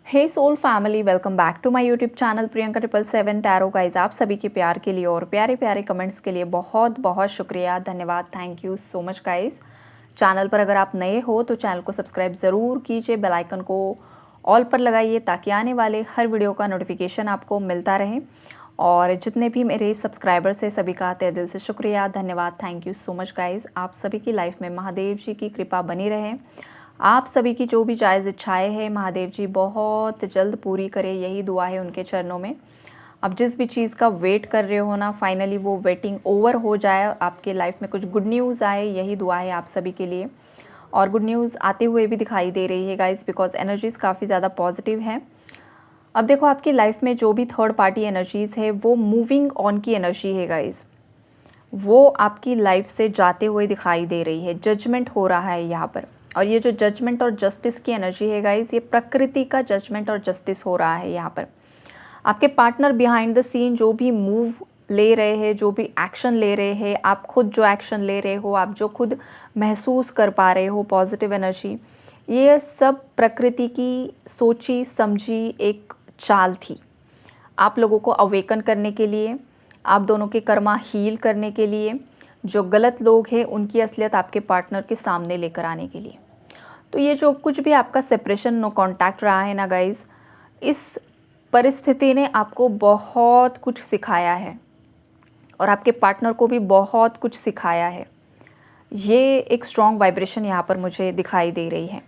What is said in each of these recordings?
Hey soul family, welcome back to my YouTube channel Priyanka 777 tarot guys. आप सभी के प्यार के लिए और प्यारे प्यारे कमेंट्स के लिए बहुत बहुत शुक्रिया, धन्यवाद। Thank you so much guys. Channel पर अगर आप नए हो तो चैनल को सब्सक्राइब ज़रूर कीजिए, बेल आइकन को ऑल पर लगाइए ताकि आने वाले हर वीडियो का नोटिफिकेशन आपको मिलता रहे। और जितने भी मेरे सब्सक्राइबर्स हैं सभी का तहे दिल से शुक्रिया, धन्यवाद। Thank you so much guys. आप सभी की लाइफ में महादेव जी की कृपा बनी रहे। आप सभी की जो भी जायज़ इच्छाएं हैं महादेव जी बहुत जल्द पूरी करें, यही दुआ है उनके चरणों में। अब जिस भी चीज़ का वेट कर रहे हो ना, फाइनली वो वेटिंग ओवर हो जाए, आपके लाइफ में कुछ गुड न्यूज़ आए, यही दुआ है आप सभी के लिए। और गुड न्यूज़ आते हुए भी दिखाई दे रही है गाइज, बिकॉज एनर्जीज़ काफ़ी ज़्यादा पॉजिटिव हैं। अब देखो आपकी लाइफ में जो भी थर्ड पार्टी एनर्जीज़ है वो मूविंग ऑन की एनर्जी है गाइज, वो आपकी लाइफ से जाते हुए दिखाई दे रही है। जजमेंट हो रहा है यहाँ पर, और ये जो जजमेंट और जस्टिस की एनर्जी है गाइस, ये प्रकृति का जजमेंट और जस्टिस हो रहा है यहाँ पर। आपके पार्टनर बिहाइंड द सीन जो भी मूव ले रहे हैं, जो भी एक्शन ले रहे हैं, आप खुद जो एक्शन ले रहे हो, आप जो खुद महसूस कर पा रहे हो पॉजिटिव एनर्जी, ये सब प्रकृति की सोची समझी एक चाल थी आप लोगों को अवेकन करने के लिए, आप दोनों के कर्मा हील करने के लिए, जो गलत लोग हैं उनकी असलियत आपके पार्टनर के सामने लेकर आने के लिए। तो ये जो कुछ भी आपका सेपरेशन नो कांटेक्ट रहा है ना गाइज, इस परिस्थिति ने आपको बहुत कुछ सिखाया है और आपके पार्टनर को भी बहुत कुछ सिखाया है। ये एक स्ट्रॉन्ग वाइब्रेशन यहाँ पर मुझे दिखाई दे रही है।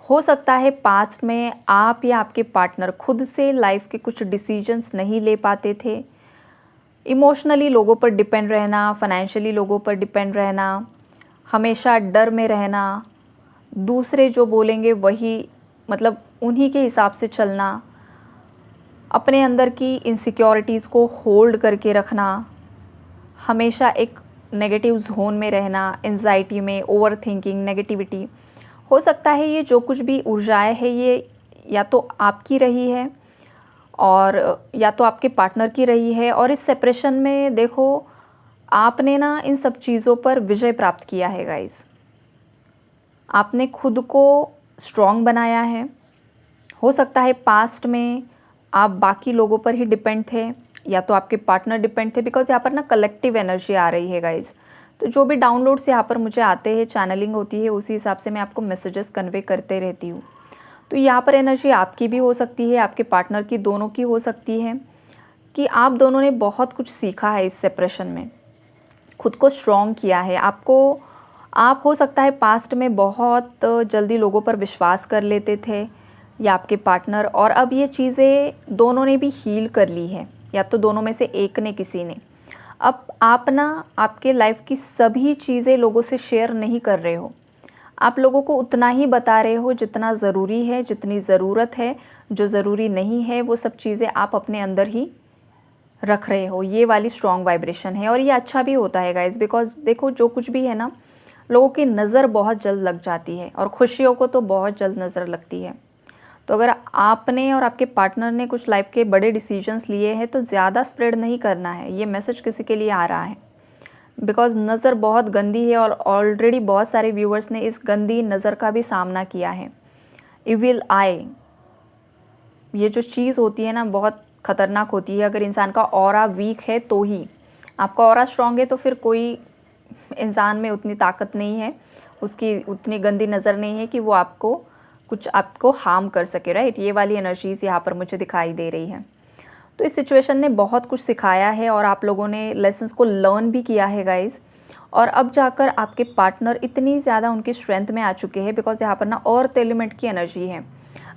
हो सकता है पास्ट में आप या आपके पार्टनर खुद से लाइफ के कुछ डिसीजंस नहीं ले पाते थे। इमोशनली लोगों पर डिपेंड रहना, फाइनेंशियली लोगों पर डिपेंड रहना, हमेशा डर में रहना, दूसरे जो बोलेंगे वही मतलब उन्हीं के हिसाब से चलना, अपने अंदर की इनसिक्योरिटीज़ को होल्ड करके रखना, हमेशा एक नेगेटिव जोन में रहना, एंजाइटी में, ओवर थिंकिंग, नेगेटिविटी। हो सकता है ये जो कुछ भी ऊर्जाएं है ये या तो आपकी रही है और या तो आपके पार्टनर की रही है। और इस सेपरेशन में देखो आपने ना इन सब चीज़ों पर विजय प्राप्त किया है गाइस। आपने खुद को स्ट्रॉन्ग बनाया है। हो सकता है पास्ट में आप बाकी लोगों पर ही डिपेंड थे या तो आपके पार्टनर डिपेंड थे, बिकॉज यहाँ पर ना कलेक्टिव एनर्जी आ रही है गाइस। तो जो भी डाउनलोड्स यहाँ पर मुझे आते हैं, चैनलिंग होती है, उसी हिसाब से मैं आपको मैसेजेस कन्वे करते रहती हूँ। तो यहाँ पर एनर्जी आपकी भी हो सकती है, आपके पार्टनर की, दोनों की हो सकती है कि आप दोनों ने बहुत कुछ सीखा है इस सेपरेशन में, खुद को स्ट्रॉन्ग किया है। आप हो सकता है पास्ट में बहुत जल्दी लोगों पर विश्वास कर लेते थे या आपके पार्टनर, और अब ये चीज़ें दोनों ने भी हील कर ली है, या तो दोनों में से एक ने, किसी ने। अब आप ना आपके लाइफ की सभी चीज़ें लोगों से शेयर नहीं कर रहे हो, आप लोगों को उतना ही बता रहे हो जितना ज़रूरी है, जितनी ज़रूरत है। जो ज़रूरी नहीं है वो सब चीज़ें आप अपने अंदर ही रख रहे हो। ये वाली स्ट्रॉन्ग वाइब्रेशन है और ये अच्छा भी होता है गाइज, बिकॉज देखो जो कुछ भी है ना, लोगों की नज़र बहुत जल्द लग जाती है और खुशियों को तो बहुत जल्द नज़र लगती है। तो अगर आपने और आपके पार्टनर ने कुछ लाइफ के बड़े डिसीजंस लिए हैं तो ज़्यादा स्प्रेड नहीं करना है। ये मैसेज किसी के लिए आ रहा है, बिकॉज नज़र बहुत गंदी है और ऑलरेडी बहुत सारे व्यूअर्स ने इस गंदी नज़र का भी सामना किया है। इविल आई, ये जो चीज़ होती है ना बहुत ख़तरनाक होती है। अगर इंसान का ऑरा वीक है तो ही, आपका ऑरा स्ट्रॉन्ग है तो फिर कोई इंसान में उतनी ताकत नहीं है, उसकी उतनी गंदी नज़र नहीं है कि वो आपको हार्म कर सके, राइट। ये वाली एनर्जीज़ यहाँ पर मुझे दिखाई दे रही है। तो इस सिचुएशन ने बहुत कुछ सिखाया है और आप लोगों ने लेसन्स को लर्न भी किया है गाइज। और अब जाकर आपके पार्टनर इतनी ज़्यादा उनकी स्ट्रेंथ में आ चुके हैं, बिकॉज यहाँ पर ना अर्थ एलिमेंट की एनर्जी है।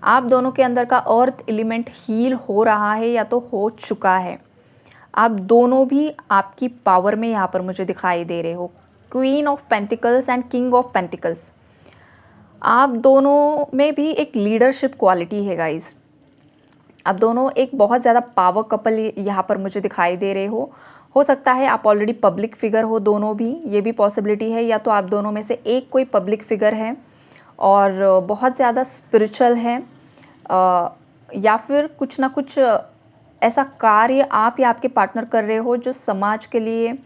आप दोनों के अंदर का अर्थ एलिमेंट हील हो रहा है या तो हो चुका है। आप दोनों भी आपकी पावर में यहाँ पर मुझे दिखाई दे रहे हो। Queen of pentacles and king of pentacles, आप दोनों में भी एक लीडरशिप क्वालिटी है गाइज। आप दोनों एक बहुत ज़्यादा पावर कपल यहाँ पर मुझे दिखाई दे रहे हो सकता है आप ऑलरेडी पब्लिक फिगर हो दोनों भी, ये भी पॉसिबिलिटी है। या तो आप दोनों में से एक कोई पब्लिक फिगर है और बहुत ज़्यादा स्पिरिचुअल है, या फिर कुछ ना कुछ ऐसा कार्य आप या आपके पार्टनर कर रहे हो जो समाज के लिए,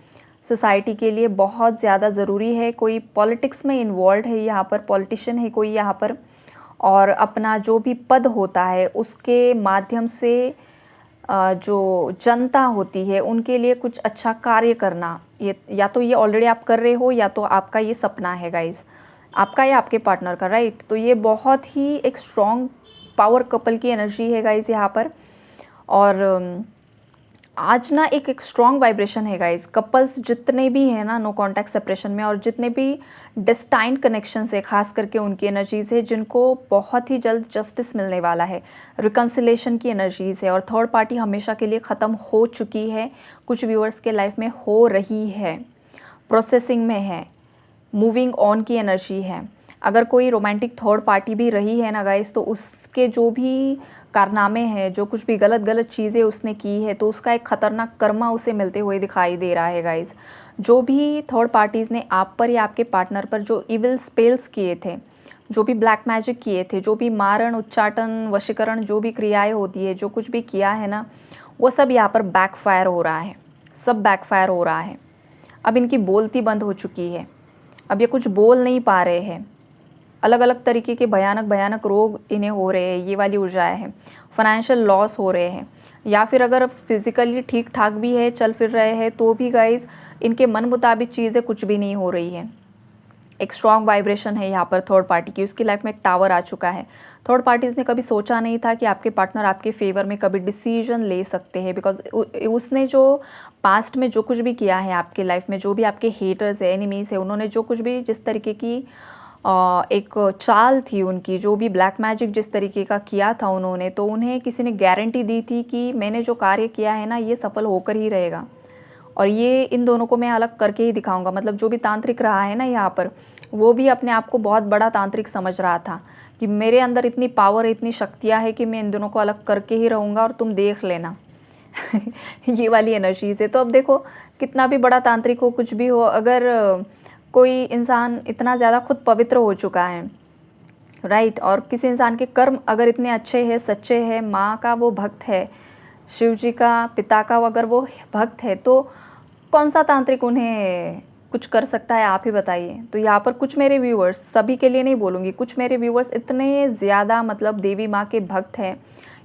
सोसाइटी के लिए बहुत ज़्यादा ज़रूरी है। कोई पॉलिटिक्स में इन्वॉल्व है यहाँ पर, पॉलिटिशियन है कोई यहाँ पर, और अपना जो भी पद होता है उसके माध्यम से जो जनता होती है उनके लिए कुछ अच्छा कार्य करना, ये या तो ये ऑलरेडी आप कर रहे हो या तो आपका ये सपना है गाइस, आपका या आपके पार्टनर का, राइट। तो ये बहुत ही एक स्ट्रॉन्ग पावर कपल की एनर्जी है गाइस यहाँ पर। और आज ना एक स्ट्रॉन्ग वाइब्रेशन है गाइस। कपल्स जितने भी हैं ना नो कांटेक्ट सेपरेशन में, और जितने भी डेस्टाइन्ड कनेक्शन है, खास करके उनकी एनर्जीज़ है जिनको बहुत ही जल्द जस्टिस मिलने वाला है, रिकन्सिलेशन की एनर्जीज़ है, और थर्ड पार्टी हमेशा के लिए ख़त्म हो चुकी है, कुछ व्यूअर्स के लाइफ में हो रही है, प्रोसेसिंग में है, मूविंग ऑन की एनर्जी है। अगर कोई रोमांटिक थर्ड पार्टी भी रही है ना गाइस, तो उसके जो भी कारनामे हैं, जो कुछ भी गलत गलत चीज़ें उसने की है, तो उसका एक ख़तरनाक कर्मा उसे मिलते हुए दिखाई दे रहा है गाइस। जो भी थर्ड पार्टीज़ ने आप पर या आपके पार्टनर पर जो इविल स्पेल्स किए थे, जो भी ब्लैक मैजिक किए थे, जो भी मारण, उच्चाटन, वशीकरण, जो भी क्रियाएं होती है, जो कुछ भी किया है ना, वो सब यहाँ पर बैकफायर हो रहा है, सब बैकफायर हो रहा है। अब इनकी बोलती बंद हो चुकी है, अब ये कुछ बोल नहीं पा रहे हैं, अलग अलग तरीके के भयानक भयानक रोग इन्हें हो रहे हैं, ये वाली ऊर्जाएं हैं। फाइनेंशियल लॉस हो रहे हैं, या फिर अगर फिजिकली ठीक ठाक भी है, चल फिर रहे हैं, तो भी गाइज इनके मन मुताबिक चीज़ें कुछ भी नहीं हो रही है। एक स्ट्रॉन्ग वाइब्रेशन है यहाँ पर थर्ड पार्टी की, उसकी लाइफ में एक टावर आ चुका है। थर्ड पार्टीज़ ने कभी सोचा नहीं था कि आपके पार्टनर आपके फेवर में कभी डिसीजन ले सकते हैं, बिकॉज उसने जो पास्ट में जो कुछ भी किया है आपके लाइफ में, जो भी आपके हेटर्स है, एनिमीज़ है, उन्होंने जो कुछ भी जिस तरीके की एक चाल थी उनकी, जो भी ब्लैक मैजिक जिस तरीके का किया था उन्होंने, तो उन्हें किसी ने गारंटी दी थी कि मैंने जो कार्य किया है ना, ये सफल होकर ही रहेगा, और ये इन दोनों को मैं अलग करके ही दिखाऊंगा। मतलब जो भी तांत्रिक रहा है ना यहाँ पर, वो भी अपने आप को बहुत बड़ा तांत्रिक समझ रहा था कि मेरे अंदर इतनी पावर है, इतनी शक्तियाँ है कि मैं इन दोनों को अलग करके ही रहूँगा और तुम देख लेना। ये वाली एनर्जीज है। तो अब देखो, कितना भी बड़ा तांत्रिक हो, कुछ भी हो, अगर कोई इंसान इतना ज़्यादा खुद पवित्र हो चुका है, राइट, और किसी इंसान के कर्म अगर इतने अच्छे हैं, सच्चे हैं, माँ का वो भक्त है, शिव जी का, पिता का अगर वो भक्त है, तो कौन सा तांत्रिक उन्हें कुछ कर सकता है, आप ही बताइए। तो यहाँ पर कुछ मेरे व्यूअर्स, सभी के लिए नहीं बोलूँगी, कुछ मेरे व्यूअर्स इतने ज़्यादा मतलब देवी माँ के भक्त हैं,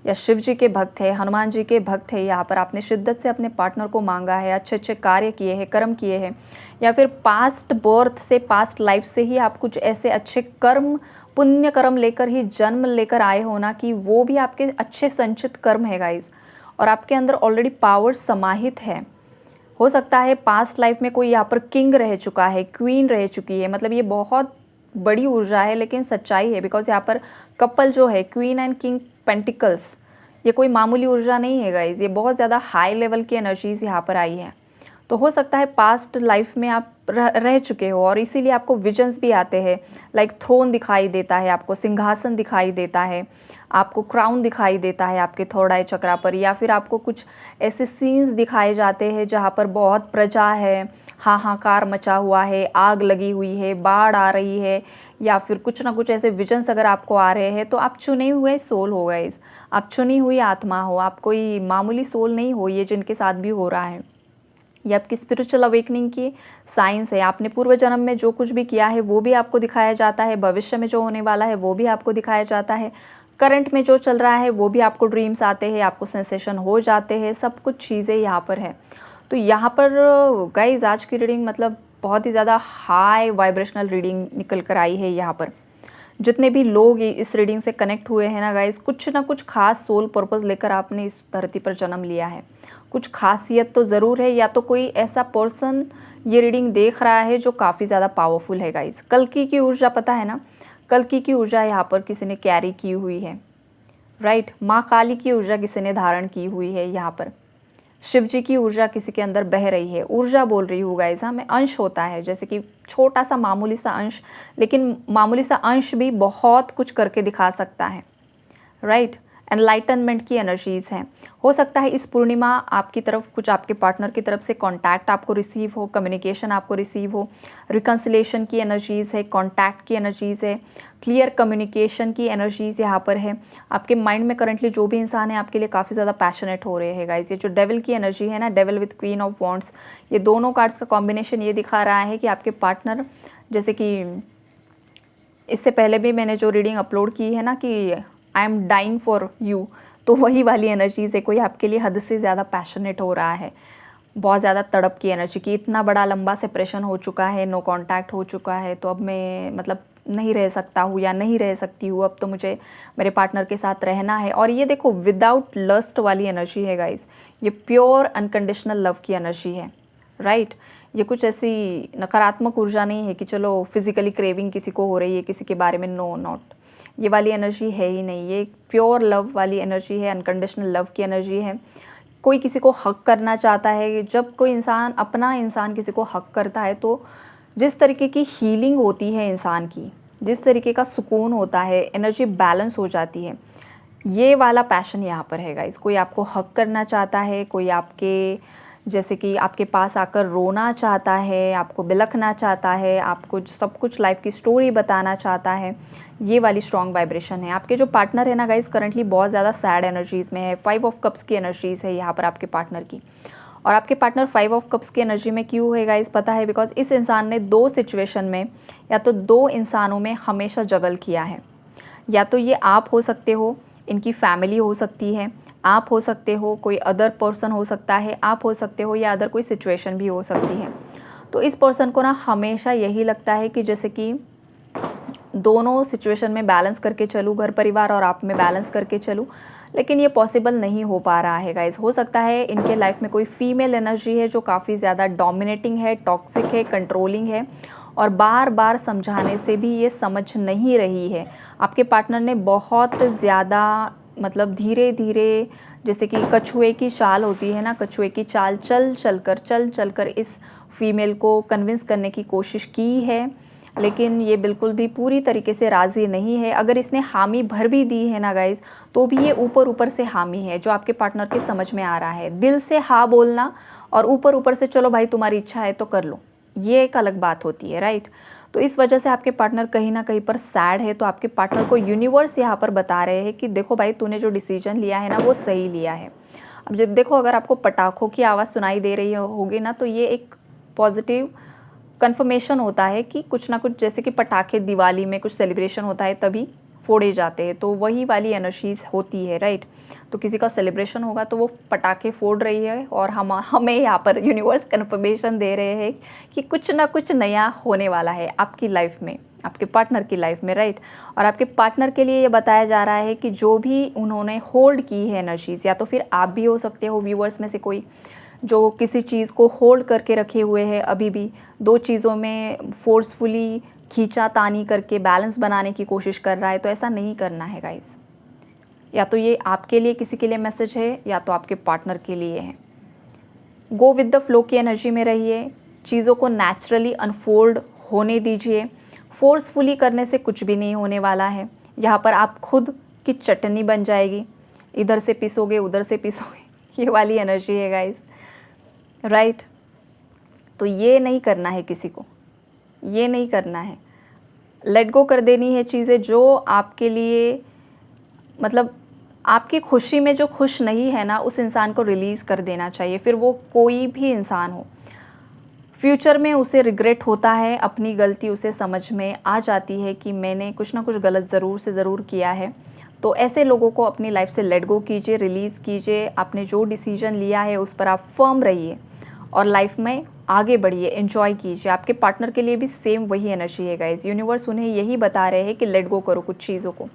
या शिव जी के भक्त है, हनुमान जी के भक्त है, यहाँ पर आपने शिद्दत से अपने पार्टनर को मांगा है, अच्छे अच्छे कार्य किए हैं, कर्म किए हैं, या फिर पास्ट बर्थ से, पास्ट लाइफ से ही आप कुछ ऐसे अच्छे कर्म, पुण्य कर्म लेकर ही जन्म लेकर आए हो ना, कि वो भी आपके अच्छे संचित कर्म है गाइज, और आपके अंदर ऑलरेडी पावर समाहित है। हो सकता है पास्ट लाइफ में कोई यहाँ पर किंग रह चुका है, क्वीन रह चुकी है, मतलब ये बहुत बड़ी ऊर्जा है, लेकिन सच्चाई है, बिकॉज यहाँ पर कपल जो है, क्वीन एंड किंग पेंटिकल्स, ये कोई मामूली ऊर्जा नहीं है गाइज, ये बहुत ज़्यादा हाई लेवल की एनर्जीज यहाँ पर आई है। तो हो सकता है पास्ट लाइफ में आप रह चुके हो, और इसीलिए आपको विजन्स भी आते हैं, लाइक थ्रोन दिखाई देता है, आपको सिंहासन दिखाई देता है, आपको क्राउन दिखाई देता है आपके थर्ड आई चक्रा पर, या फिर आपको कुछ ऐसे सीन्स दिखाए जाते हैं जहाँ पर बहुत प्रजा है, हाहाकार मचा हुआ है, आग लगी हुई है, बाढ़ आ रही है, या फिर कुछ ना कुछ ऐसे विजन्स अगर आपको आ रहे हैं, तो आप चुने हुए सोल हो गए, आप चुनी हुई आत्मा हो, आप कोई मामूली सोल नहीं हो, ये जिनके साथ भी हो रहा है। ये आपकी स्पिरिचुअल अवेकनिंग की साइंस है। आपने पूर्व जन्म में जो कुछ भी किया है वो भी आपको दिखाया जाता है, भविष्य में जो होने वाला है वो भी आपको दिखाया जाता है, करंट में जो चल रहा है वो भी आपको ड्रीम्स आते हैं, आपको सेंसेशन हो जाते हैं, सब कुछ चीज़ें यहाँ पर है। तो यहाँ पर गाइज आज की रीडिंग मतलब बहुत ही ज़्यादा हाई वाइब्रेशनल रीडिंग निकल कर आई है। यहाँ पर जितने भी लोग इस रीडिंग से कनेक्ट हुए हैं ना गाइज, कुछ ना कुछ खास सोल पर्पस लेकर आपने इस धरती पर जन्म लिया है, कुछ खासियत तो ज़रूर है, या तो कोई ऐसा पर्सन ये रीडिंग देख रहा है जो काफ़ी ज़्यादा पावरफुल है गाइज। कल्कि की ऊर्जा पता है ना, कल्कि की ऊर्जा यहाँ पर किसी ने कैरी की हुई है, राइट। माँ काली की ऊर्जा किसी ने धारण की हुई है, यहाँ पर शिव जी की ऊर्जा किसी के अंदर बह रही है। ऊर्जा बोल रही हूँ गाइज, हाँ, में अंश होता है, जैसे कि छोटा सा मामूली सा अंश, लेकिन मामूली सा अंश भी बहुत कुछ करके दिखा सकता है, राइट। एनलाइटनमेंट की एनर्जीज़ हैं। हो सकता है इस पूर्णिमा आपकी तरफ कुछ आपके पार्टनर की तरफ से कांटेक्ट आपको रिसीव हो, कम्युनिकेशन आपको रिसीव हो, रिकन्सिलेशन की एनर्जीज़ है, कांटेक्ट की एनर्जीज़ है, क्लियर कम्युनिकेशन की एनर्जीज़ यहाँ पर है। आपके माइंड में करंटली जो भी इंसान है आपके लिए काफ़ी ज़्यादा पैशनेट हो रहे हैं गाइज। ये जो डेविल की एनर्जी है ना, devil with queen of wands, ये दोनों कार्ड्स का कॉम्बिनेशन ये दिखा रहा है कि आपके पार्टनर जैसे कि इससे पहले भी मैंने जो रीडिंग अपलोड की है ना कि I am dying for you, तो वही वाली एनर्जी से कोई आपके लिए हद से ज़्यादा पैशनेट हो रहा है, बहुत ज़्यादा तड़प की एनर्जी की, इतना बड़ा लंबा सेपरेशन हो चुका है, नो कांटेक्ट हो चुका है, तो अब मैं मतलब नहीं रह सकता हूँ या नहीं रह सकती हूँ, अब तो मुझे मेरे पार्टनर के साथ रहना है। और ये देखो विदाउट लस्ट वाली एनर्जी है गाइस, ये प्योर अनकंडीशनल लव की एनर्जी है, राइट। ये कुछ ऐसी नकारात्मक ऊर्जा नहीं है कि चलो फिजिकली क्रेविंग किसी को हो रही है किसी के बारे में, नो नॉट, ये वाली एनर्जी है ही नहीं। ये प्योर लव वाली एनर्जी है, अनकंडीशनल लव की एनर्जी है। कोई किसी को हक करना चाहता है, जब कोई इंसान अपना इंसान किसी को हक करता है तो जिस तरीके की हीलिंग होती है इंसान की, जिस तरीके का सुकून होता है, एनर्जी बैलेंस हो जाती है, ये वाला पैशन यहाँ पर है गाइस। कोई आपको हक करना चाहता है, कोई आपके जैसे कि आपके पास आकर रोना चाहता है, आपको बिलखना चाहता है, आपको सब कुछ लाइफ की स्टोरी बताना चाहता है, ये वाली स्ट्रॉन्ग वाइब्रेशन है। आपके जो पार्टनर है ना गाइस करंटली बहुत ज़्यादा सैड एनर्जीज़ में है, 5 ऑफ कप्स की एनर्जीज़ है यहाँ पर आपके पार्टनर की। और आपके पार्टनर 5 ऑफ कप्स की एनर्जी में क्यों है गाइस पता है, बिकॉज इस इंसान ने 2 सिचुएशन में या तो 2 इंसानों में हमेशा जगल किया है। या तो ये आप हो सकते हो, इनकी फैमिली हो सकती है, आप हो सकते हो, कोई अदर पर्सन हो सकता है, आप हो सकते हो, या अदर कोई सिचुएशन भी हो सकती है। तो इस पर्सन को ना हमेशा यही लगता है कि जैसे कि दोनों सिचुएशन में बैलेंस करके चलूँ, घर परिवार और आप में बैलेंस करके चलूँ, लेकिन ये पॉसिबल नहीं हो पा रहा है गाइस। हो सकता है इनके लाइफ में कोई फीमेल एनर्जी है जो काफ़ी ज़्यादा डोमिनेटिंग है, टॉक्सिक है, कंट्रोलिंग है, और बार बार समझाने से भी ये समझ नहीं रही है। आपके पार्टनर ने बहुत ज़्यादा मतलब धीरे धीरे, जैसे कि कछुए की चाल होती है ना, कछुए की चाल चल चल कर इस फीमेल को कन्विंस करने की कोशिश की है, लेकिन ये बिल्कुल भी पूरी तरीके से राज़ी नहीं है। अगर इसने हामी भर भी दी है ना गाइज़, तो भी ये ऊपर ऊपर से हामी है, जो आपके पार्टनर के समझ में आ रहा है। दिल से हाँ बोलना और ऊपर ऊपर से चलो भाई तुम्हारी इच्छा है तो कर लो, ये एक अलग बात होती है, राइट। तो इस वजह से आपके पार्टनर कहीं ना कहीं पर सैड है। तो आपके पार्टनर को यूनिवर्स यहाँ पर बता रहे हैं कि देखो भाई तूने जो डिसीजन लिया है ना वो सही लिया है। अब जब देखो अगर आपको पटाखों की आवाज़ सुनाई दे रही होगी ना, तो ये एक पॉजिटिव कन्फर्मेशन होता है कि कुछ ना कुछ, जैसे कि पटाखे दिवाली में कुछ सेलिब्रेशन होता है तभी फोड़े जाते हैं, तो वही वाली एनर्जीज होती है, राइट। तो किसी का सेलिब्रेशन होगा तो वो पटाखे फोड़ रही है और हमें यहाँ पर यूनिवर्स कन्फर्मेशन दे रहे हैं कि कुछ ना कुछ नया होने वाला है आपकी लाइफ में, आपके पार्टनर की लाइफ में, राइट। और आपके पार्टनर के लिए ये बताया जा रहा है कि जो भी उन्होंने होल्ड की है एनर्जीज, या तो फिर आप भी हो सकते हो व्यूअर्स में से कोई जो किसी चीज़ को होल्ड करके रखे हुए है, अभी भी 2 चीज़ों में फोर्सफुली खींचातानी करके बैलेंस बनाने की कोशिश कर रहा है, तो ऐसा नहीं करना है गाइस। या तो ये आपके लिए किसी के लिए मैसेज है या तो आपके पार्टनर के लिए है। गो विद द फ्लो की एनर्जी में रहिए, चीज़ों को नेचुरली अनफोल्ड होने दीजिए। फोर्सफुली करने से कुछ भी नहीं होने वाला है। यहाँ पर आप खुद की चटनी बन जाएगी, इधर से पीसोगे उधर से पीसोगे, ये वाली एनर्जी है गाइस, राइट। तो ये नहीं करना है किसी को, ये नहीं करना है। लेट गो कर देनी है चीज़ें जो आपके लिए, मतलब आपकी खुशी में जो खुश नहीं है ना, उस इंसान को रिलीज़ कर देना चाहिए, फिर वो कोई भी इंसान हो। फ्यूचर में उसे रिग्रेट होता है, अपनी गलती उसे समझ में आ जाती है कि मैंने कुछ ना कुछ गलत ज़रूर से ज़रूर किया है। तो ऐसे लोगों को अपनी लाइफ से लेट गो कीजिए, रिलीज़ कीजिए। आपने जो डिसीजन लिया है उस पर आप फर्म रहिए और लाइफ में आगे बढ़िए, एंजॉय कीजिए। आपके पार्टनर के लिए भी सेम वही एनर्जी है गाइस। यूनिवर्स उन्हें यही बता रहे हैं कि लेट गो करो कुछ चीज़ों को।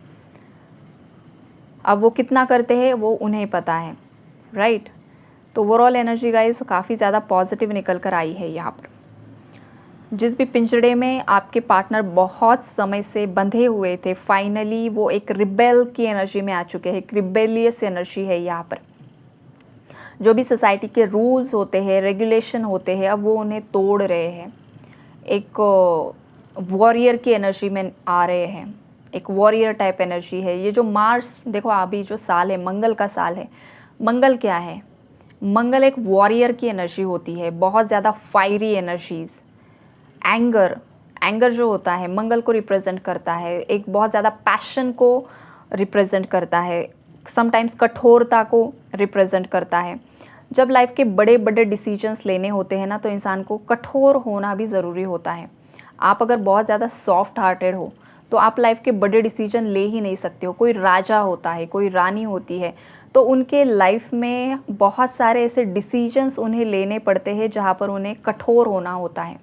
अब वो कितना करते हैं वो उन्हें पता है, राइट। तो ओवरऑल एनर्जी गाइस काफ़ी ज़्यादा पॉजिटिव निकल कर आई है यहाँ पर। जिस भी पिंजड़े में आपके पार्टनर बहुत समय से बंधे हुए थे, फाइनली वो एक रिबेल की एनर्जी में आ चुके हैं, एक रिबेलियस एनर्जी है यहाँ पर। जो भी सोसाइटी के रूल्स होते हैं, रेगुलेशन होते हैं, अब वो उन्हें तोड़ रहे हैं। एक वॉरियर की एनर्जी में आ रहे हैं, एक वॉरियर टाइप एनर्जी है। ये जो मार्स देखो अभी जो साल है, मंगल का साल है। मंगल क्या है? मंगल एक वॉरियर की एनर्जी होती है, बहुत ज़्यादा फायरी एनर्जीज़। एंगर जो होता है मंगल को रिप्रेजेंट करता है, एक बहुत ज़्यादा पैशन को रिप्रेजेंट करता है, समटाइम्स कठोरता को रिप्रेजेंट करता है। जब लाइफ के बड़े बड़े डिसीजंस लेने होते हैं ना, तो इंसान को कठोर होना भी ज़रूरी होता है। आप अगर बहुत ज़्यादा सॉफ्ट हार्टेड हो तो आप लाइफ के बड़े डिसीजन ले ही नहीं सकते हो। कोई राजा होता है, कोई रानी होती है, तो उनके लाइफ में बहुत सारे ऐसे डिसीजंस उन्हें लेने पड़ते हैं जहाँ पर उन्हें कठोर होना होता है।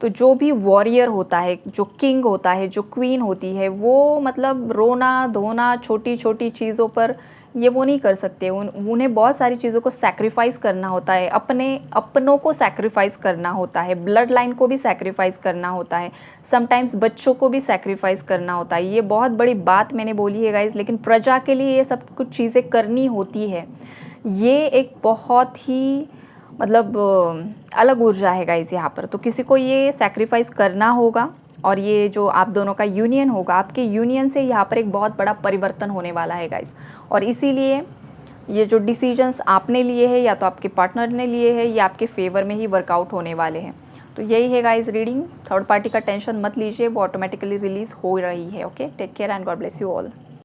तो जो भी वॉरियर होता है, जो किंग होता है, जो क्वीन होती है, वो मतलब रोना धोना छोटी छोटी चीज़ों पर ये वो नहीं कर सकते। उन्हें बहुत सारी चीज़ों को सैक्रिफाइस करना होता है, अपनों को सैक्रिफाइस करना होता है, ब्लड लाइन को भी सैक्रिफाइस करना होता है, समटाइम्स बच्चों को भी सैक्रिफाइस करना होता है। ये बहुत बड़ी बात मैंने बोली है गाइज, लेकिन प्रजा के लिए ये सब कुछ चीज़ें करनी होती है। ये एक बहुत ही मतलब अलग ऊर्जा है गाइज यहाँ पर। तो किसी को ये सैक्रिफाइस करना होगा, और ये जो आप दोनों का यूनियन होगा, आपके यूनियन से यहाँ पर एक बहुत बड़ा परिवर्तन होने वाला है गाइज। और इसीलिए ये जो डिसीजंस आपने लिए हैं या तो आपके पार्टनर ने लिए हैं, ये आपके फेवर में ही वर्कआउट होने वाले हैं। तो यही है गाइज रीडिंग। थर्ड पार्टी का टेंशन मत लीजिए, वो ऑटोमेटिकली रिलीज हो रही है। Okay, take care and God bless you all.